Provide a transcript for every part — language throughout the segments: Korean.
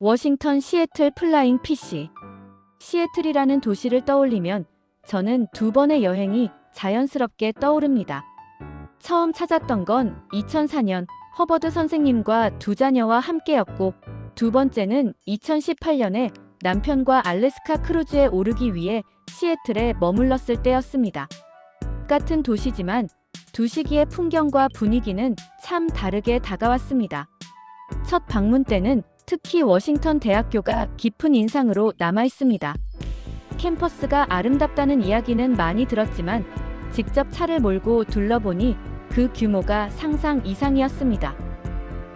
워싱턴 시애틀 플라잉 PC. 시애틀이라는 도시를 떠올리면 저는 두 번의 여행이 자연스럽게 떠오릅니다. 처음 찾았던 건 2004년 허버드 선생님과 두 자녀와 함께였고, 두 번째는 2018년에 남편과 알래스카 크루즈에 오르기 위해 시애틀에 머물렀을 때였습니다. 같은 도시지만 두 시기의 풍경과 분위기는 참 다르게 다가왔습니다. 첫 방문 때는 특히 워싱턴 대학교가 깊은 인상으로 남아있습니다. 캠퍼스가 아름답다는 이야기는 많이 들었지만 직접 차를 몰고 둘러보니 그 규모가 상상 이상이었습니다.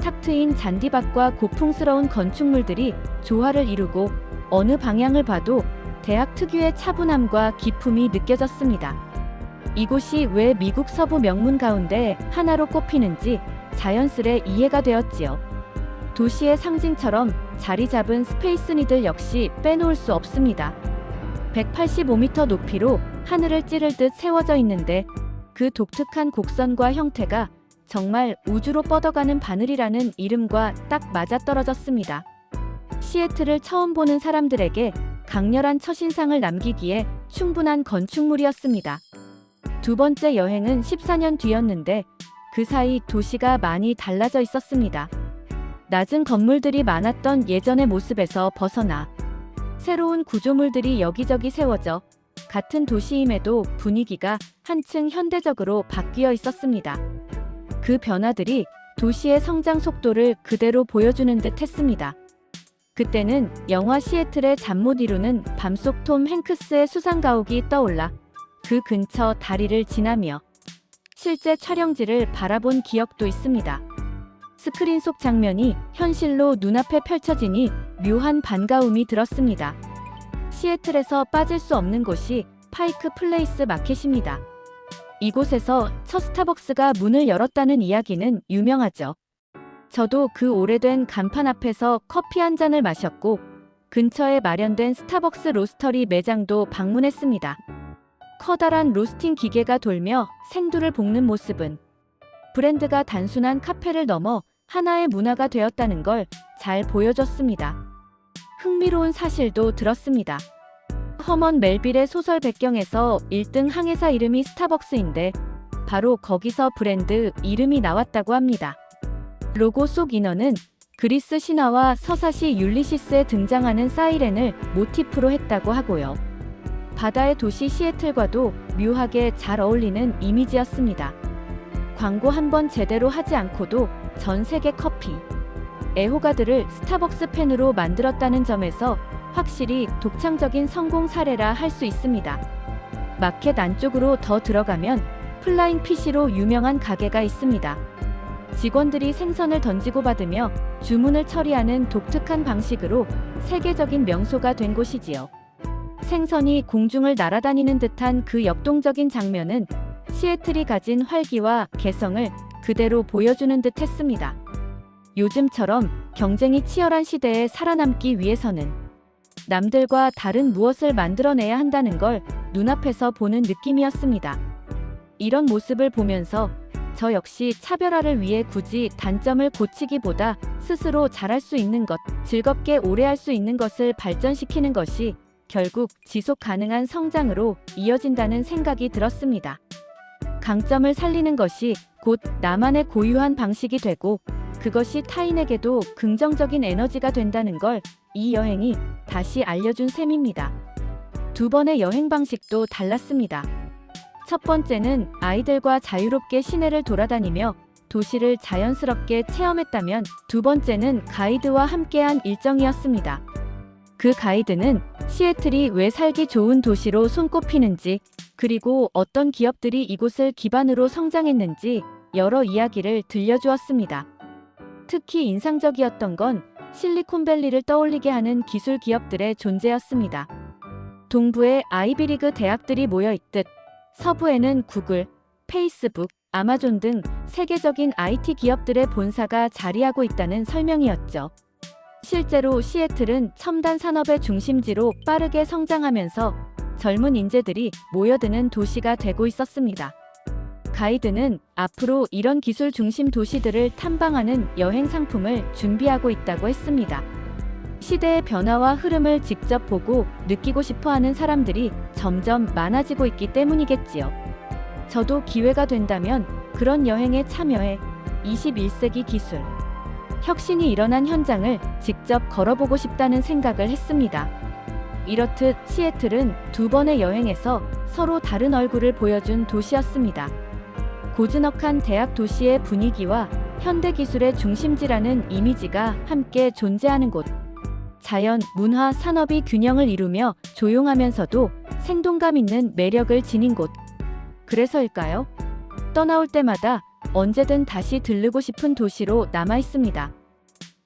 탁 트인 잔디밭과 고풍스러운 건축물들이 조화를 이루고 어느 방향을 봐도 대학 특유의 차분함과 기품이 느껴졌습니다. 이곳이 왜 미국 서부 명문 가운데 하나로 꼽히는지 자연스레 이해가 되었지요. 도시의 상징처럼 자리 잡은 스페이스 니들 역시 빼놓을 수 없습니다. 185m 높이로 하늘을 찌를 듯 세워져 있는데 그 독특한 곡선과 형태가 정말 우주로 뻗어가는 바늘이라는 이름과 딱 맞아떨어졌습니다. 시애틀을 처음 보는 사람들에게 강렬한 첫인상을 남기기에 충분한 건축물이었습니다. 두 번째 여행은 14년 뒤였는데 그 사이 도시가 많이 달라져 있었습니다. 낮은 건물들이 많았던 예전의 모습에서 벗어나 새로운 구조물들이 여기저기 세워져 같은 도시임에도 분위기가 한층 현대적으로 바뀌어 있었습니다. 그 변화들이 도시의 성장 속도를 그대로 보여주는 듯 했습니다. 그때는 영화 시애틀의 잠 못 이루는 밤속 톰 행크스의 수상 가옥이 떠올라 그 근처 다리를 지나며 실제 촬영지를 바라본 기억도 있습니다. 스크린 속 장면이 현실로 눈앞에 펼쳐지니 묘한 반가움이 들었습니다. 시애틀에서 빠질 수 없는 곳이 파이크 플레이스 마켓입니다. 이곳에서 첫 스타벅스가 문을 열었다는 이야기는 유명하죠. 저도 그 오래된 간판 앞에서 커피 한 잔을 마셨고 근처에 마련된 스타벅스 로스터리 매장도 방문했습니다. 커다란 로스팅 기계가 돌며 생두를 볶는 모습은 브랜드가 단순한 카페를 넘어 하나의 문화가 되었다는 걸 잘 보여줬습니다. 흥미로운 사실도 들었습니다. 허먼 멜빌의 소설 배경에서 1등 항해사 이름이 스타벅스인데 바로 거기서 브랜드 이름이 나왔다고 합니다. 로고 속 인어는 그리스 신화와 서사시 율리시스에 등장하는 사이렌을 모티프로 했다고 하고요. 바다의 도시 시애틀과도 묘하게 잘 어울리는 이미지였습니다. 광고 한 번 제대로 하지 않고도 전 세계 커피 애호가들을 스타벅스 팬으로 만들었다는 점에서 확실히 독창적인 성공 사례라 할 수 있습니다. 마켓 안쪽으로 더 들어가면 플라잉 피시로 유명한 가게가 있습니다. 직원들이 생선을 던지고 받으며 주문을 처리하는 독특한 방식으로 세계적인 명소가 된 곳이지요. 생선이 공중을 날아다니는 듯한 그 역동적인 장면은 시애틀이 가진 활기와 개성을 그대로 보여주는 듯 했습니다. 요즘처럼 경쟁이 치열한 시대에 살아남기 위해서는 남들과 다른 무엇을 만들어내야 한다는 걸 눈앞에서 보는 느낌이었습니다. 이런 모습을 보면서 저 역시 차별화를 위해 굳이 단점을 고치기보다 스스로 잘할 수 있는 것, 즐겁게 오래 할 수 있는 것을 발전시키는 것이 결국 지속 가능한 성장으로 이어진다는 생각이 들었습니다. 강점을 살리는 것이 곧 나만의 고유한 방식이 되고 그것이 타인에게도 긍정적인 에너지가 된다는 걸 이 여행이 다시 알려준 셈입니다. 두 번의 여행 방식도 달랐습니다. 첫 번째는 아이들과 자유롭게 시내를 돌아다니며 도시를 자연스럽게 체험했다면 두 번째는 가이드와 함께한 일정이었습니다. 그 가이드는 시애틀이 왜 살기 좋은 도시로 손꼽히는지 그리고 어떤 기업들이 이곳을 기반으로 성장했는지 여러 이야기를 들려주었습니다. 특히 인상적이었던 건 실리콘밸리를 떠올리게 하는 기술 기업들의 존재였습니다. 동부에 아이비리그 대학들이 모여있듯 서부에는 구글, 페이스북, 아마존 등 세계적인 IT 기업들의 본사가 자리하고 있다는 설명이었죠. 실제로 시애틀은 첨단 산업의 중심지로 빠르게 성장하면서 젊은 인재들이 모여드는 도시가 되고 있었습니다. 가이드는 앞으로 이런 기술 중심 도시들을 탐방하는 여행 상품을 준비하고 있다고 했습니다. 시대의 변화와 흐름을 직접 보고 느끼고 싶어 하는 사람들이 점점 많아지고 있기 때문이겠지요. 저도 기회가 된다면 그런 여행에 참여해 21세기 기술, 혁신이 일어난 현장을 직접 걸어보고 싶다는 생각을 했습니다. 이렇듯 시애틀은 두 번의 여행에서 서로 다른 얼굴을 보여준 도시였습니다. 고즈넉한 대학 도시의 분위기와 현대기술의 중심지라는 이미지가 함께 존재하는 곳. 자연, 문화, 산업이 균형을 이루며 조용하면서도 생동감 있는 매력을 지닌 곳. 그래서일까요? 떠나올 때마다 언제든 다시 들르고 싶은 도시로 남아 있습니다.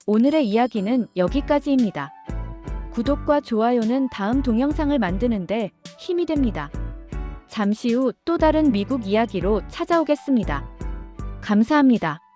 오늘의 이야기는 여기까지입니다. 구독과 좋아요는 다음 동영상을 만드는데 힘이 됩니다. 잠시 후 또 다른 미국 이야기로 찾아오겠습니다. 감사합니다.